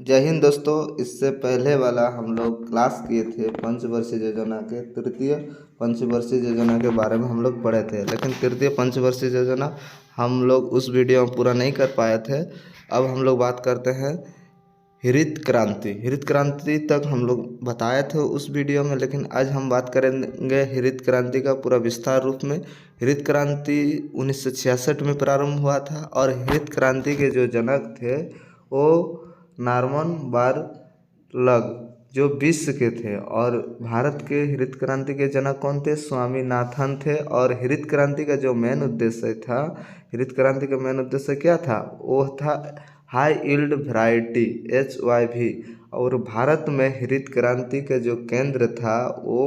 जय हिंद दोस्तों। इससे पहले वाला हम लोग क्लास किए थे पंचवर्षीय योजना के तृतीय पंचवर्षीय योजना के बारे में हम लोग पढ़े थे, लेकिन तृतीय पंचवर्षीय योजना हम लोग उस वीडियो में पूरा नहीं कर पाए थे। अब हम लोग बात करते हैं हरित क्रांति। हरित क्रांति तक हम लोग बताए थे उस वीडियो में, लेकिन आज हम बात करेंगे हरित क्रांति का पूरा विस्तार रूप में। हरित क्रांति 1966 में प्रारंभ हुआ था और हरित क्रांति के जो जनक थे वो नॉर्मन बोरलॉग जो विश्व के थे, और भारत के हरित क्रांति के जनक कौन थे? स्वामीनाथन थे। और हरित क्रांति का जो मेन उद्देश्य था, हरित क्रांति का मेन उद्देश्य क्या था? वो था हाई यील्ड वैरायटी HYV। और भारत में हरित क्रांति का जो केंद्र था वो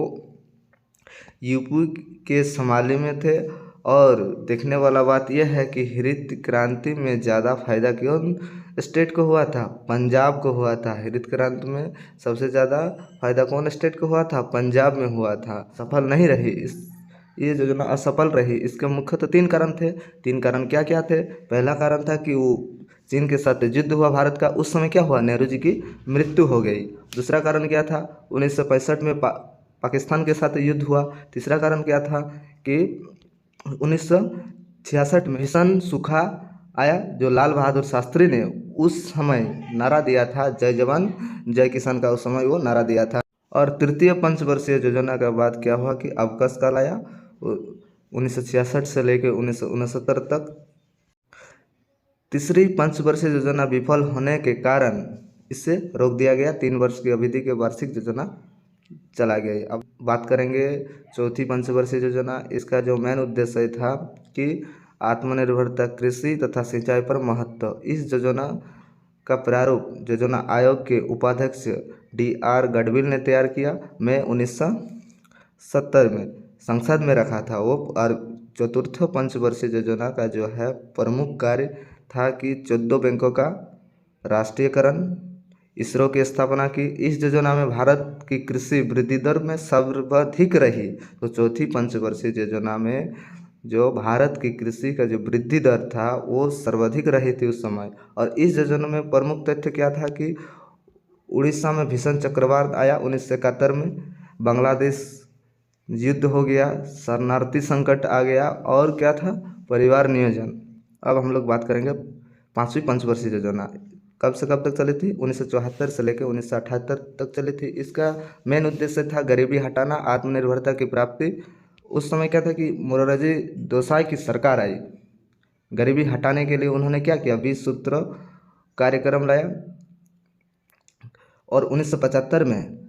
यूपी के समाली में थे। और देखने वाला बात यह है कि हरित क्रांति में ज़्यादा फायदा कौन स्टेट को हुआ था? पंजाब को हुआ था। हरित क्रांति में सबसे ज़्यादा फायदा कौन स्टेट को हुआ था? पंजाब में हुआ था। सफल नहीं रही ये योजना, असफल रही। इसके मुख्यतः 3 कारण थे। 3 कारण क्या क्या थे? पहला कारण था कि वो चीन के साथ युद्ध हुआ भारत का, उस समय क्या हुआ? नेहरू जी की मृत्यु हो गई। दूसरा कारण क्या था? 1965 में पाकिस्तान के साथ युद्ध हुआ। तीसरा कारण क्या था कि 1966 में भीषण सूखा आया, जो लाल बहादुर शास्त्री ने उस समय नारा दिया था, जय जवान जय किसान का उस समय वो नारा दिया था। और तृतीय पंचवर्षीय योजना के बाद क्या हुआ कि अवकाश काल आया 1966 से लेकर 1969 तक। तीसरी पंचवर्षीय योजना विफल होने के कारण इसे रोक दिया गया। 3 वर्ष की अवधि के वार्षिक योजना चला गया। अब बात करेंगे चौथी पंचवर्षीय योजना। इसका जो मेन उद्देश्य था कि आत्मनिर्भरता, कृषि तथा सिंचाई पर महत्व। इस योजना का प्रारूप योजना आयोग के उपाध्यक्ष DR गढ़विल ने तैयार किया। मई 1970 में संसद में रखा था वो। और चतुर्थ पंचवर्षीय योजना का जो है प्रमुख कार्य था कि 14 बैंकों का राष्ट्रीयकरण, इसरो की स्थापना की। इस योजना में भारत की कृषि वृद्धि दर में सर्वाधिक रही। तो चौथी पंचवर्षीय योजना में जो भारत की कृषि का जो वृद्धि दर था वो सर्वाधिक रही थी उस समय। और इस योजना में प्रमुख तथ्य क्या था कि उड़ीसा में भीषण चक्रवात आया 1971 में, बांग्लादेश युद्ध हो गया, शरणार्थी संकट आ गया, और क्या था? परिवार नियोजन। अब हम लोग बात करेंगे 5वीं पंचवर्षीय योजना। कब से कब तक चली थी? 1974 से लेकर 1978 तक चली थी। इसका मेन उद्देश्य था गरीबी हटाना, आत्मनिर्भरता की प्राप्ति। उस समय क्या था कि मोरारजी देसाई की सरकार आई। गरीबी हटाने के लिए उन्होंने क्या किया? 20 सूत्र कार्यक्रम लाया। और 1975 में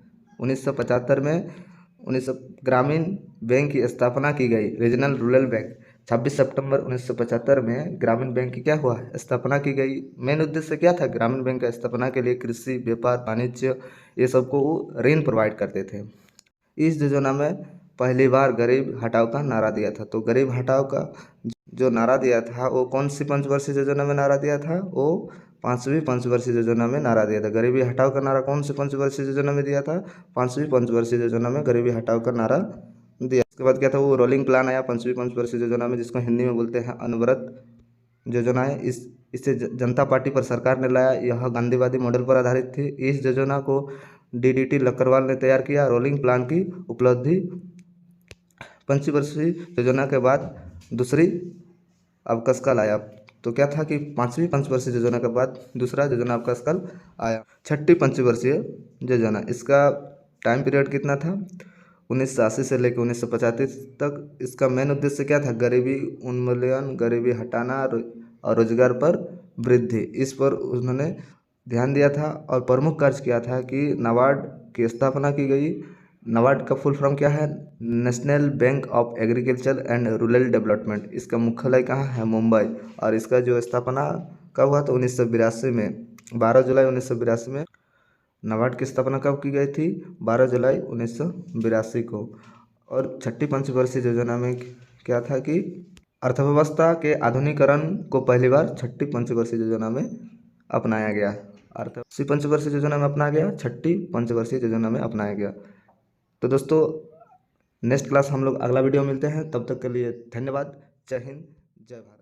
19 ग्रामीण बैंक की स्थापना की गई, रीजनल रूरल बैंक। 26 सितंबर 1975 में ग्रामीण बैंक की क्या हुआ? स्थापना की गई। मेन उद्देश्य क्या था ग्रामीण बैंक का स्थापना के लिए? कृषि, व्यापार, वाणिज्य, ये सबको ऋण प्रोवाइड करते थे। इस योजना में पहली बार गरीब हटाओ का नारा दिया था। तो गरीब हटाओ का जो नारा दिया था वो कौन सी पंचवर्षीय योजना में नारा दिया था? वो 5वीं पंचवर्षीय योजना में नारा दिया था। गरीबी हटाओ का नारा कौन सी पंचवर्षीय योजना में दिया था? 5वीं पंचवर्षीय योजना में गरीबी हटाओ का नारा दिया। उसके बाद क्या था? वो रोलिंग प्लान आया 5वीं पंचवर्षीय योजना में, जिसको हिंदी में बोलते हैं अनवरत योजना है। इसे जनता पार्टी पर सरकार ने लाया। यह गांधीवादी मॉडल पर आधारित थी। इस योजना को DDT लक्करवाल ने तैयार किया। रोलिंग प्लान की उपलब्धि। पंचवर्षीय योजना के बाद दूसरी अवकाश काल आया। तो क्या था कि 5वीं पंचवर्षीय योजना के बाद दूसरा योजना अवकाश काल आया। छठी पंचवर्षीय योजना, इसका टाइम पीरियड कितना था? 1980 से लेकर 1985 तक। इसका मेन उद्देश्य क्या था? गरीबी उन्मूलन, गरीबी हटाना और रोजगार पर वृद्धि, इस पर उन्होंने ध्यान दिया था। और प्रमुख कार्य किया था कि नाबार्ड की स्थापना की गई। नाबार्ड का फुल फॉर्म क्या है? National bank of agriculture and rural development. इसका मुख्यालय कहाँ है? मुंबई। और इसका जो स्थापना कब हुआ? तो 1982 में, 12 जुलाई 1982 में। नाबार्ड की स्थापना कब की गई थी? 12 जुलाई 1982 को। और छठी पंचवर्षीय योजना में क्या था कि अर्थव्यवस्था के आधुनिकीकरण को पहली बार छठी पंचवर्षीय योजना में अपनाया गया। पंचवर्षीय योजना में अपनाया गया, छठी पंचवर्षीय योजना में अपनाया गया। तो दोस्तों नेक्स्ट क्लास हम लोग अगला वीडियो मिलते हैं। तब तक के लिए धन्यवाद। जय हिंद, जय भारत।